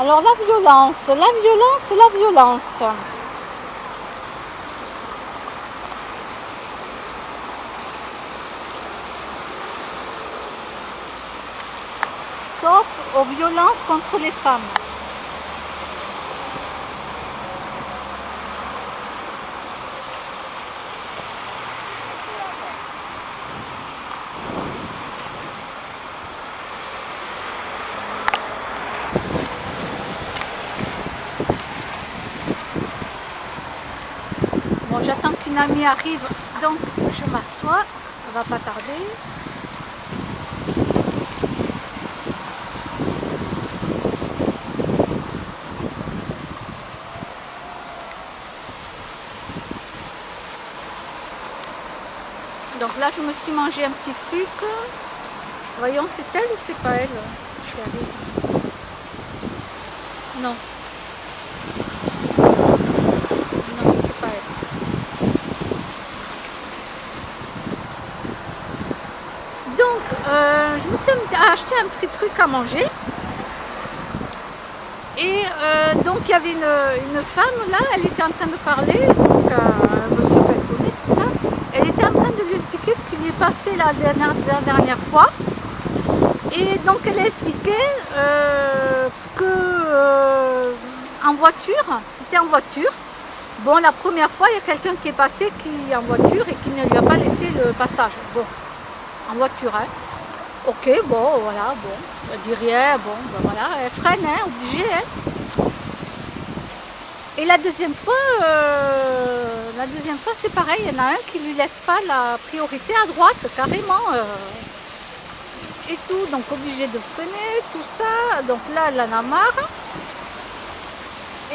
Alors la violence, la violence, la violence. Stop aux violences contre les femmes. Bon, j'attends qu'une amie arrive, donc je m'assois, ça va pas tarder. Donc là, je me suis mangé un petit truc. Voyons, c'est elle ou c'est pas elle? Je vais aller. Non. Non, c'est pas elle. Donc, je me suis acheté un petit truc à manger. Et donc, il y avait une femme là, elle était en train de parler, donc un monsieur qu'elle connaît, tout ça. Elle était en train de lui expliquer ce qui lui est passé la dernière fois. Et donc, elle a expliqué que en voiture, c'était en voiture. Bon, la première fois, il y a quelqu'un qui est passé en voiture et qui ne lui a pas laissé le passage. Bon, en voiture, hein. Ok, bon, voilà, bon, elle dit rien, bon, ben voilà, elle freine, hein, obligée, hein. Et la deuxième fois, c'est pareil, il y en a un qui lui laisse pas la priorité à droite, carrément, et tout, donc obligée de freiner, tout ça, donc là, elle en a marre.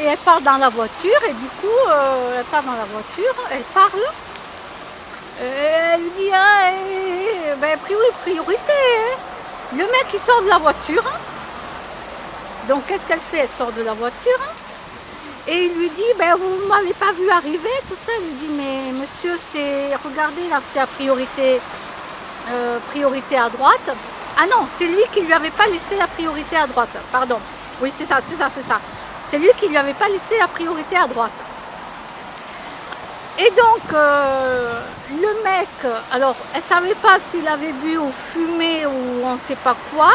Et elle part dans la voiture, et du coup, elle part dans la voiture, elle parle. Elle lui dit, ah, ben, priorité. Hein. Le mec, il sort de la voiture. Donc, qu'est-ce qu'elle fait? Elle sort de la voiture. Et il lui dit, ben, vous ne m'avez pas vu arriver, tout ça. Il lui dit, mais monsieur, regardez, là, c'est la priorité à droite. Ah non, c'est lui qui ne lui avait pas laissé la priorité à droite. Pardon. Oui, c'est ça. C'est lui qui ne lui avait pas laissé la priorité à droite. Et donc, le mec, alors, elle ne savait pas s'il avait bu ou fumé ou on ne sait pas quoi.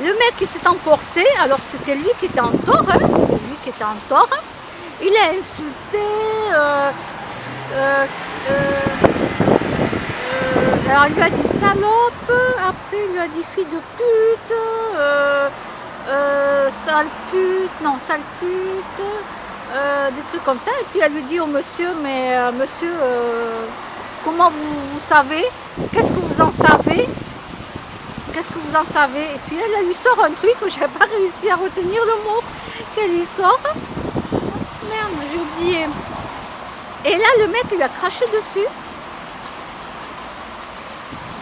Le mec, il s'est emporté, alors c'était lui qui était en tort, hein, c'est lui qui était en tort. Il a insulté, alors il lui a dit salope, après il lui a dit fille de pute, sale pute, des trucs comme ça. Et puis elle lui dit au monsieur, mais monsieur, comment vous savez? Qu'est-ce que vous en savez? Qu'est-ce que vous en savez? Et puis elle lui sort un truc où je n'ai pas réussi à retenir le mot qu'elle lui sort. Merde, j'ai oublié. Et là, le mec lui a craché dessus.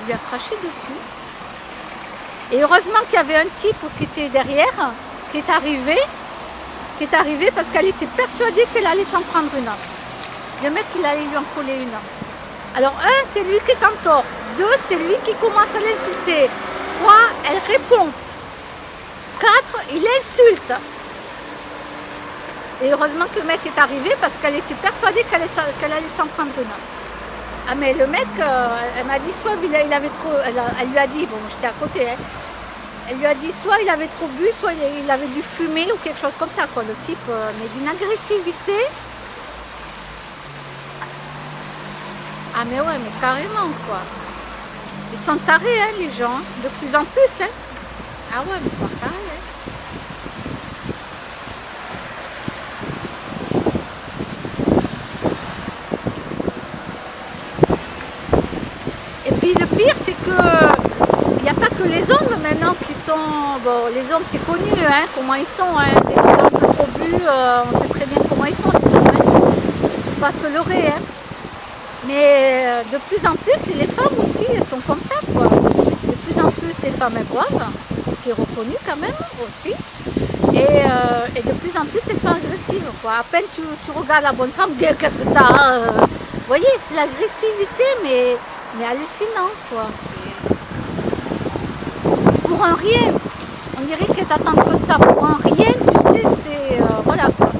Il lui a craché dessus. Et heureusement qu'il y avait un type qui était derrière, qui est arrivé parce qu'elle était persuadée qu'elle allait s'en prendre une. Le mec, il allait lui en coller une. Alors, un, c'est lui qui est en tort. Deux, c'est lui qui commence à l'insulter. 3, elle répond. 4, il insulte. Et heureusement que le mec est arrivé parce qu'elle était persuadée qu'elle allait s'en prendre une. Ah mais le mec, elle m'a dit soit il avait trop, elle lui a dit, bon j'étais à côté, hein, elle lui a dit soit il avait trop bu, soit il avait dû fumer ou quelque chose comme ça quoi, le type, mais d'une agressivité. Ah mais ouais, mais carrément quoi. Ils sont tarés hein, les gens, de plus en plus. Hein. Ah ouais, mais ils sont tarés. Hein. Et puis le pire, c'est que il n'y a pas que les hommes maintenant qui sont... Bon, les hommes, c'est connu, hein, comment ils sont. Hein. Dès qu'ils ont un peu trop bu, on sait très bien comment ils sont, les hommes. Hein. Il ne faut pas se leurrer. Hein. Mais de plus en plus, les femmes aussi, elles sont comme ça, quoi. De plus en plus, les femmes, elles boivent, c'est ce qui est reconnu quand même aussi. Et de plus en plus, elles sont agressives, quoi. À peine tu regardes la bonne femme, qu'est-ce que t'as Vous voyez, c'est l'agressivité, mais hallucinant, quoi. C'est pour un rien. On dirait qu'elles attendent que ça pour un rien, tu sais, c'est... voilà quoi.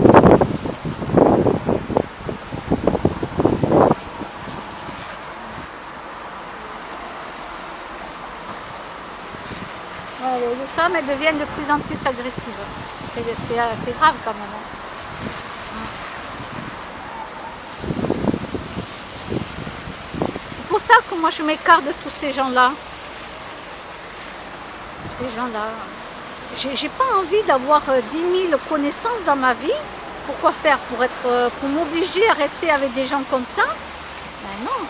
Ouais, les femmes, elles deviennent de plus en plus agressives. C'est grave quand même. Hein. C'est pour ça que moi je m'écarte de tous ces gens-là. Ces gens-là. J'ai pas envie d'avoir 10 000 connaissances dans ma vie. Pourquoi faire? Pour m'obliger à rester avec des gens comme ça? Ben non.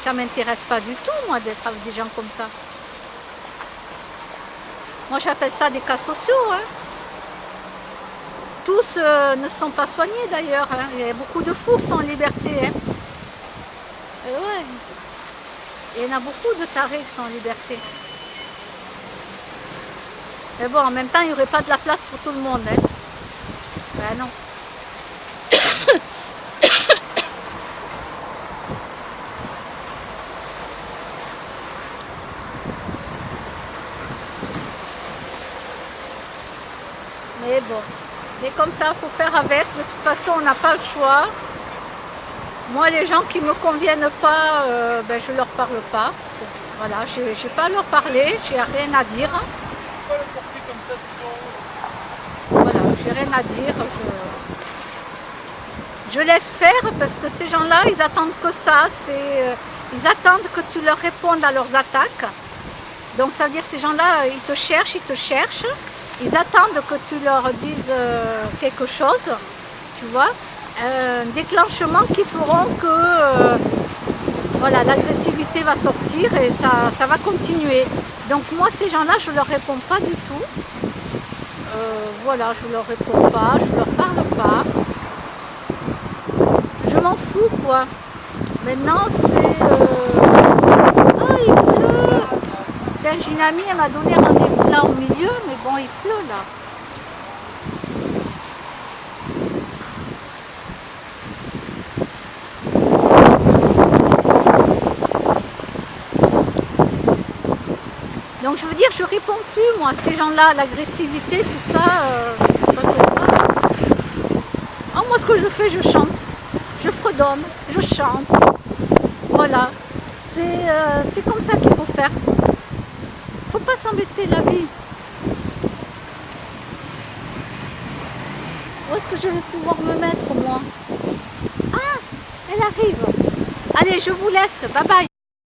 Ça m'intéresse pas du tout, moi, d'être avec des gens comme ça. Moi, j'appelle ça des cas sociaux. Hein. Tous ne sont pas soignés, d'ailleurs. Hein. Il y a beaucoup de fous qui sont en liberté. Hein. Et ouais. Il y en a beaucoup de tarés qui sont en liberté. Mais bon, en même temps, il n'y aurait pas de la place pour tout le monde. Hein. Ben non. Mais bon, c'est comme ça, il faut faire avec. De toute façon, on n'a pas le choix. Moi, les gens qui ne me conviennent pas, ben, je ne leur parle pas. Voilà, je n'ai pas à leur parler, j'ai rien à dire. Voilà, j'ai rien à dire. Je laisse faire parce que ces gens-là, ils attendent que ça. Ils attendent que tu leur répondes à leurs attaques. Donc ça veut dire ces gens-là, ils te cherchent. Ils attendent que tu leur dises quelque chose, tu vois. Un déclenchement qui feront que voilà, l'agressivité va sortir et ça va continuer. Donc moi, ces gens-là, je ne leur réponds pas du tout. Voilà, je ne leur réponds pas, je ne leur parle pas. Je m'en fous, quoi. Maintenant, c'est... Oh, il pleut. J'ai une amie, elle m'a donné rendez-vous là au milieu, mais bon, il pleut là. Donc je veux dire, je réponds plus, moi, ces gens-là, l'agressivité, tout ça, oh, moi, ce que je fais, je chante, je fredonne, je chante, voilà, c'est comme ça qu'il faut faire. Faut pas s'embêter la vie. Où est-ce que je vais pouvoir me mettre, moi? Ah, elle arrive. Allez, je vous laisse, bye bye.